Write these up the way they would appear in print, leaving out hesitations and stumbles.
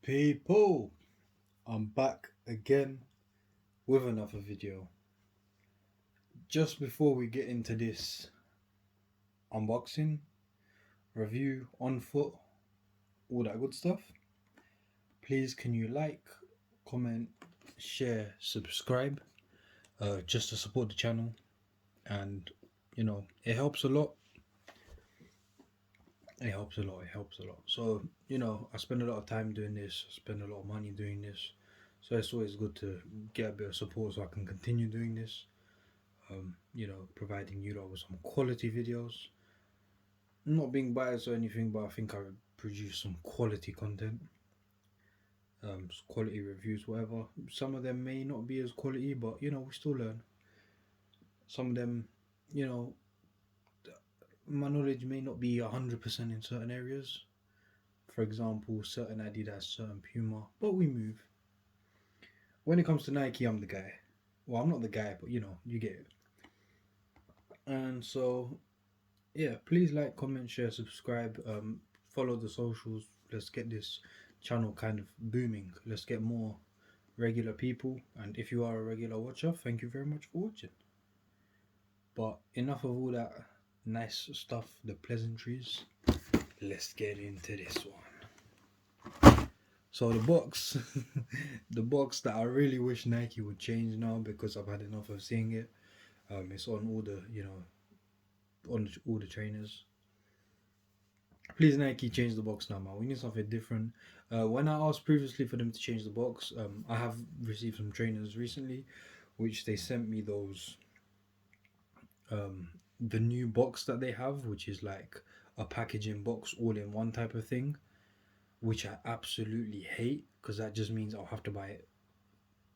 People, I'm back again with another video. Just before we get into this unboxing, review, on foot, all that good stuff, please can you like, comment, share, subscribe, just to support the channel, and it helps a lot. It helps a lot. So I spend a lot of time doing this. I spend a lot of money doing this. So it's always good to get a bit of support so I can continue doing this. Providing you lot with some quality videos. Not being biased or anything, but I think I produce some quality content. Quality reviews, whatever. Some of them may not be as quality, but we still learn. Some of them, my knowledge may not be 100% in certain areas. For example, certain Adidas, certain Puma, but we move. When it comes to Nike, I'm the guy. Well, I'm not the guy, but you get it. And so, yeah, please like, comment, share, subscribe, follow the socials. Let's get this channel kind of booming. Let's get more regular people. And if you are a regular watcher, thank you very much for watching. But enough of all that nice stuff, the pleasantries. Let's get into this one. So the box, the box that I really wish Nike would change now because I've had enough of seeing it. It's on all the, on all the trainers. Please Nike, change the box now, man. We need something different. When I asked previously for them to change the box, I have received some trainers recently, which they sent me those, the new box that they have, which is like a packaging box all in one type of thing, which I absolutely hate because that just means I'll have to buy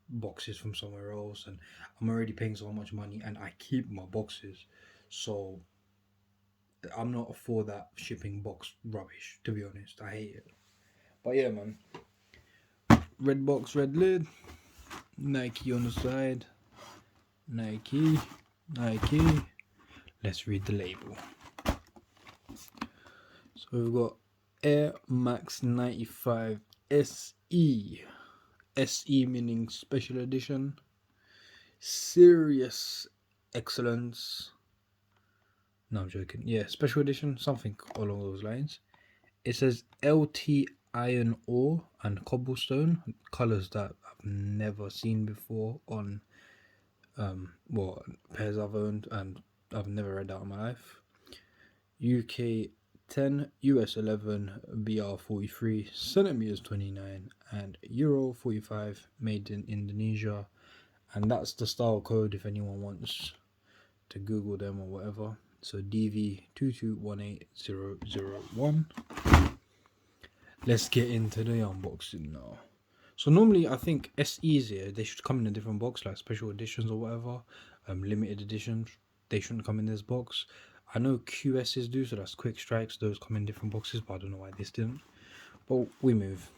boxes from somewhere else, and I'm already paying so much money and I keep my boxes, so I'm not for that shipping box rubbish, to be honest. I hate it. But yeah, man, red box, red lid, Nike on the side, Nike. Let's read the label. So we've got Air Max 95 SE. SE meaning special edition. Serious excellence. No, I'm joking. Yeah, special edition, something along those lines. It says LT iron ore and cobblestone, colors that I've never seen before on pairs I've owned, and I've never read that in my life. UK 10, US 11, BR 43, centimeters 29, and Euro 45, made in Indonesia. And that's the style code if anyone wants to Google them or whatever. So DV2218-001. Let's get into the unboxing now. So normally I think SEs here, they should come in a different box, like special editions or whatever, limited editions. They shouldn't come in this box. I know QSs do, so that's quick strikes. Those come in different boxes, but I don't know why this didn't. But we move.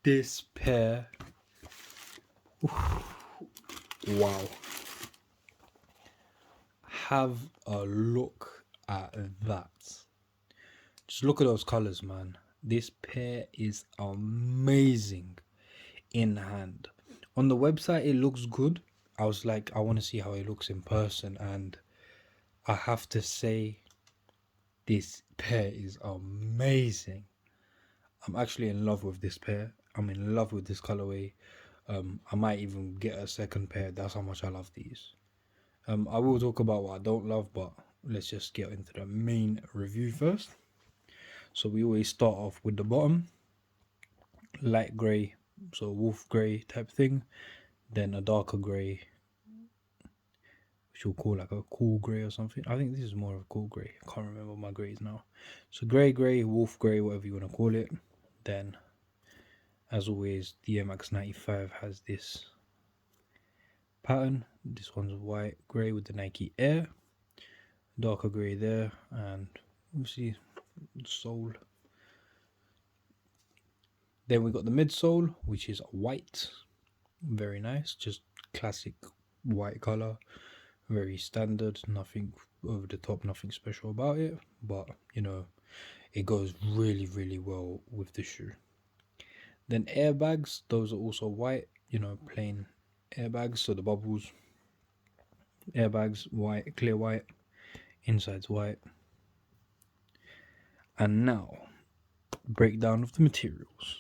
This pair, wow. Have a look at that. Just look at those colors, man. This pair is amazing in hand. On the website, it looks good. I was like, I want to see how it looks in person, and I have to say, this pair is amazing. I'm actually in love with this pair. I'm in love with this colorway. I might even get a second pair. That's how much I love these. I will talk about what I don't love, but let's just get into the main review first. So we always start off with the bottom, light grey, so wolf grey type thing, then a darker grey, which we'll call like a cool grey or something. I think this is more of a cool grey. I can't remember my greys now. So grey, wolf grey, whatever you want to call it. Then, as always, the Air Max 95 has this pattern. This one's white grey with the Nike Air, darker grey there, and obviously sole. Then we got the midsole, which is white, very nice, just classic white color. very standard, nothing over the top, nothing special about it, but you know, it goes really well with the shoe. Then airbags, those are also white, you know, plain airbags, so the bubbles, airbags, white, clear white, inside's white. And now, breakdown of the materials.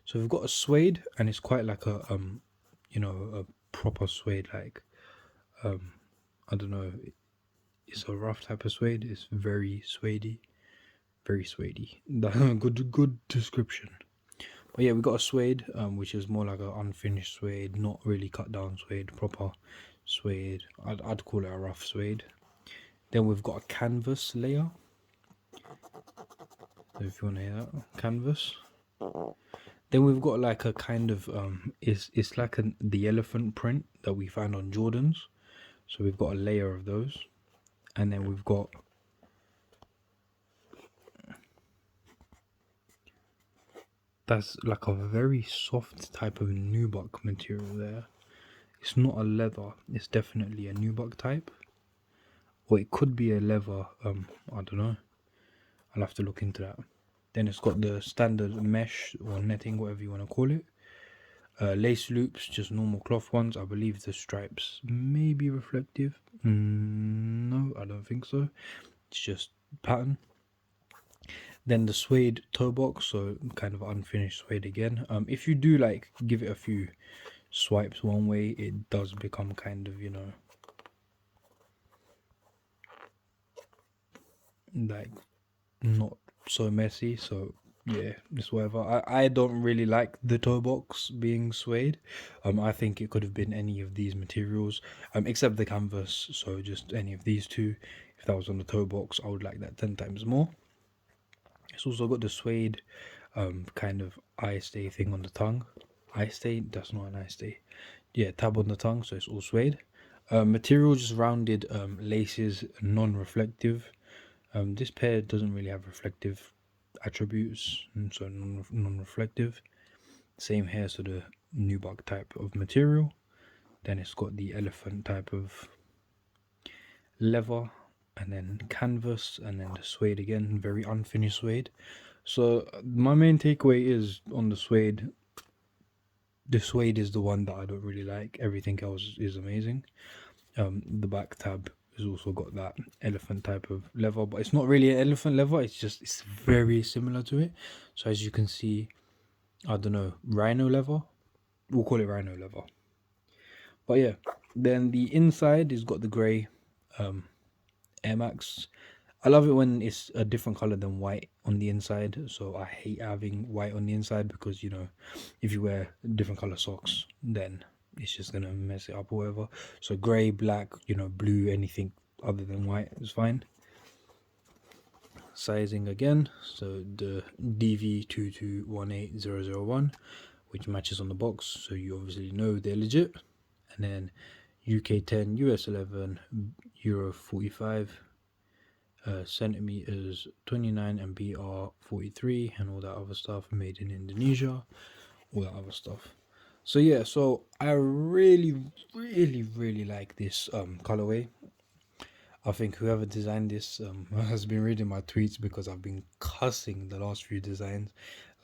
So we've got a suede, and it's quite like a you know, a proper suede, like I don't know, it's a rough type of suede. It's very suedey, very suedey. Good description. But yeah, we got a suede, which is more like an unfinished suede, not really cut down suede, proper suede. I'd call it a rough suede. Then we've got a canvas layer. So if you want to hear that, canvas. Then we've got like a kind of it's like the elephant print that we find on Jordans. So we've got a layer of those, and then we've got that's like a very soft type of nubuck material there. It's not a leather, it's definitely a nubuck type, or it could be a leather. I don't know, I'll have to look into that. Then it's got the standard mesh or netting, whatever you want to call it. Lace loops, just normal cloth ones. I believe the stripes may be reflective. No, I don't think so. It's just pattern. Then the suede toe box, so kind of unfinished suede again. If you do like give it a few swipes one way, it does become kind of, you know, like not so messy. So yeah, it's whatever. I don't really like the toe box being suede. I think it could have been any of these materials, except the canvas. So just any of these two. If that was on the toe box, I would like that 10 times more. It's also got the suede kind of eye stay thing on the tongue. Eye stay? That's not an eye stay. Yeah, tab on the tongue, so it's all suede. Material just rounded laces, non-reflective. This pair doesn't really have reflective attributes, and so non-reflective. Same here, so the nubuck type of material. Then it's got the elephant type of leather, and then canvas, and then the suede again, very unfinished suede. So my main takeaway is on the suede. The suede is the one that I don't really like. Everything else is amazing. The back tab has also got that elephant type of leather, but it's not really an elephant leather. It's very similar to it. So as you can see, I don't know, rhino leather. We'll call it rhino leather. But yeah, then the inside has got the grey Air Max. I love it when it's a different color than white on the inside. So I hate having white on the inside because, you know, if you wear different color socks, then it's just gonna mess it up or whatever. So grey, black, you know, blue, anything other than white is fine. Sizing again, so the DV2218-001, which matches on the box, so you obviously know they're legit. And then UK 10, US 11, Euro 45, centimeters 29, and BR 43, and all that other stuff, made in Indonesia, all that other stuff. So yeah, so I really like this colorway. I think whoever designed this has been reading my tweets, because I've been cussing the last few designs.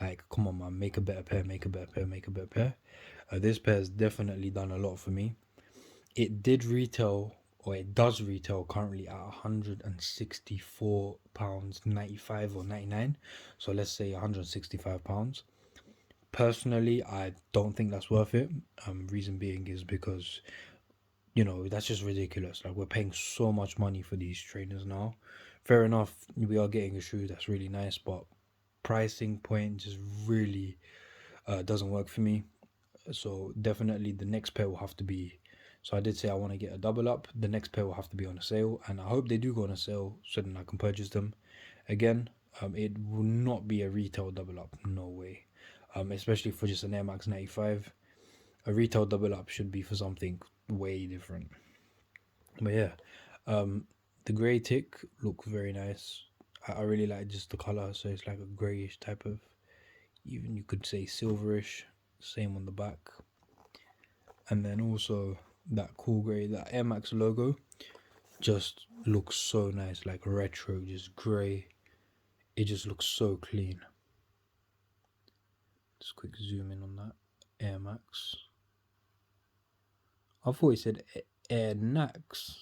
Like, come on, man, make a better pair, make a better pair, make a better pair. This pair has definitely done a lot for me. It did retail, or it does retail currently at £164.95 or 99. So let's say £165. Personally, I don't think that's worth it. Reason being is because, you know, that's just ridiculous. Like, we're paying so much money for these trainers now. Fair enough, we are getting a shoe that's really nice, but pricing point just really doesn't work for me. So definitely the next pair will have to be, so I did say I want to get a double up. The next pair will have to be on a sale, and I hope they do go on a sale so then I can purchase them. Again, it will not be a retail double up, no way. Especially for just an Air Max 95. A retail double up should be for something way different. But yeah, the grey tick looks very nice. I really like just the color, so it's like a grayish type of, even you could say silverish. Same on the back. And then also that cool grey, that Air Max logo just looks so nice, like retro, just grey. It just looks so clean. Just quick zoom in on that Air Max. I thought it said Air Nax.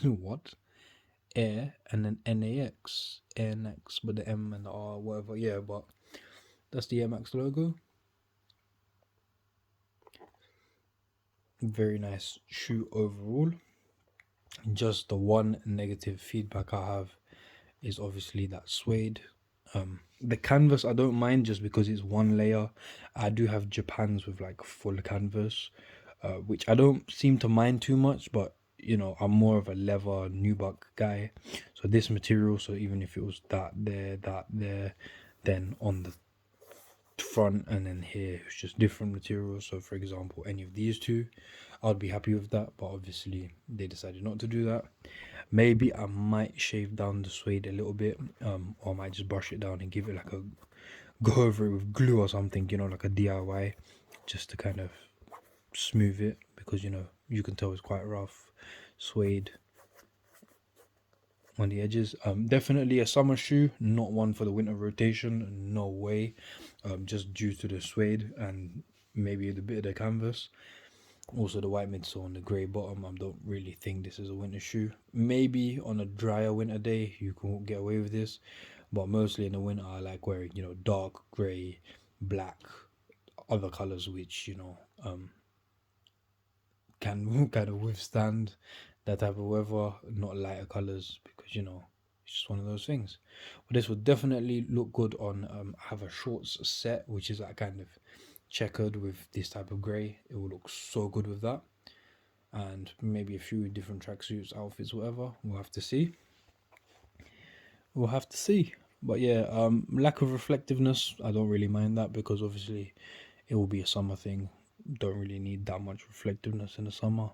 What? Air and then NAX, Air Nax, but the M and the R, whatever. Yeah, but that's the Air Max logo. Very nice shoe overall. Just the one negative feedback I have is obviously that suede. The canvas I don't mind just because it's one layer. I do have Japans with like full canvas, which I don't seem to mind too much, but you know, I'm more of a leather nubuck guy. So this material, so even if it was that there, then on the front and then here it's just different materials. So for example, any of these two, I'd be happy with that, but obviously they decided not to do that. Maybe I might shave down the suede a little bit, or I might just brush it down and give it like a go over it with glue or something, you know, like a DIY, just to kind of smooth it, because you know you can tell it's quite rough suede on the edges. Definitely a summer shoe, not one for the winter rotation, no way. Just due to the suede and maybe the bit of the canvas. Also the white midsole and the grey bottom, I don't really think this is a winter shoe. Maybe on a drier winter day you can get away with this, but mostly in the winter I like wearing, you know, dark grey, black, other colours which, you know, can kind of withstand that type of weather, not lighter colours, because you know it's just one of those things. But this would definitely look good on I have a shorts set which is that kind of checkered with this type of grey. It will look so good with that, and maybe a few different tracksuits, outfits, whatever. We'll have to see. We'll have to see. But yeah, lack of reflectiveness, I don't really mind that, because obviously it will be a summer thing. Don't really need that much reflectiveness in the summer.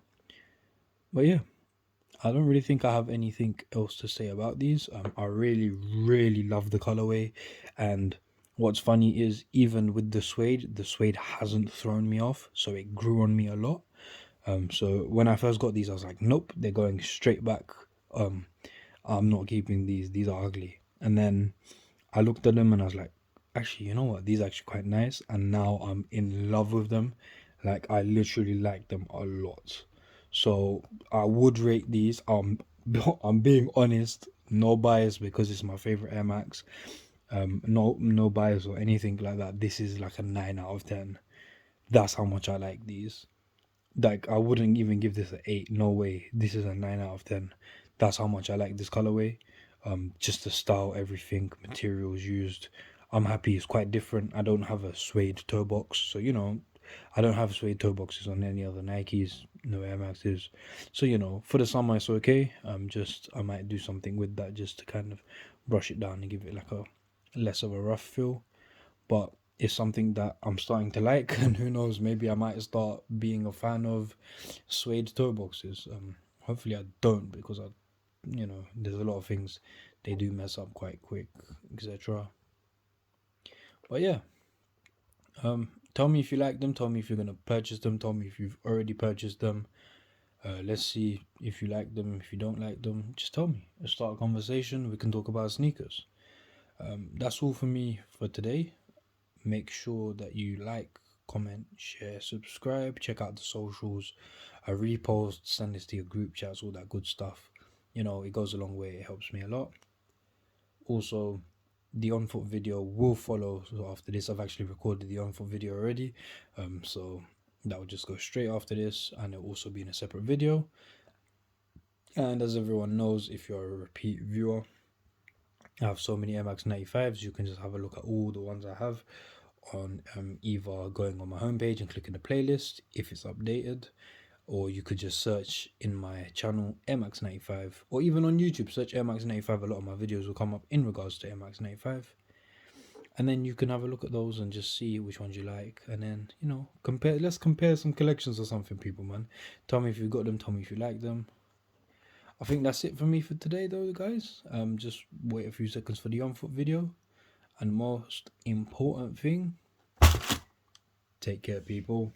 But yeah, I don't really think I have anything else to say about these. I really love the colorway, and what's funny is even with the suede hasn't thrown me off, so it grew on me a lot. So when I first got these, I was like, nope, they're going straight back. I'm not keeping these. These are ugly. And then I looked at them and I was like, actually, you know what? These are actually quite nice. And now I'm in love with them. Like I literally like them a lot. So I would rate these. I'm being honest, no bias, because it's my favorite Air Max. No bias or anything like that. This is like a 9 out of 10. That's how much I like these. Like I wouldn't even give this an 8. No way. This is a 9 out of 10. That's how much I like this colorway. Just the style, everything, materials used. I'm happy. It's quite different. I don't have a suede toe box, so you know, I don't have suede toe boxes on any other Nikes, no Air Maxes. So you know, for the summer it's okay. Just I might do something with that just to kind of brush it down and give it like a less of a rough feel. But it's something that I'm starting to like, and who knows, maybe I might start being a fan of suede toe boxes. Hopefully I don't, because you know, there's a lot of things they do mess up quite quick, etc. But yeah, tell me if you like them. Tell me if you're gonna purchase them. Tell me if you've already purchased them. Let's see if you like them. If you don't like them, just tell me. Let's start a conversation. We can talk about sneakers. That's all for me for today. Make sure that you like, comment, share, subscribe, check out the socials, repost, send this to your group chats, all that good stuff. You know, it goes a long way, it helps me a lot. Also, the on foot video will follow. So after this, I've actually recorded the on foot video already, so that will just go straight after this, and it'll also be in a separate video. And as everyone knows, if you're a repeat viewer, I have so many MX 95s. You can just have a look at all the ones I have on either going on my homepage and clicking the playlist if it's updated, or you could just search in my channel MX95, or even on YouTube search MX95. A lot of my videos will come up in regards to MX95, and then you can have a look at those and just see which ones you like, and then you know, let's compare some collections or something, people, man. Tell me if you've got them, tell me if you like them. I think that's it for me for today though, guys. Just wait a few seconds for the on foot video. And most important thing, Take care, people.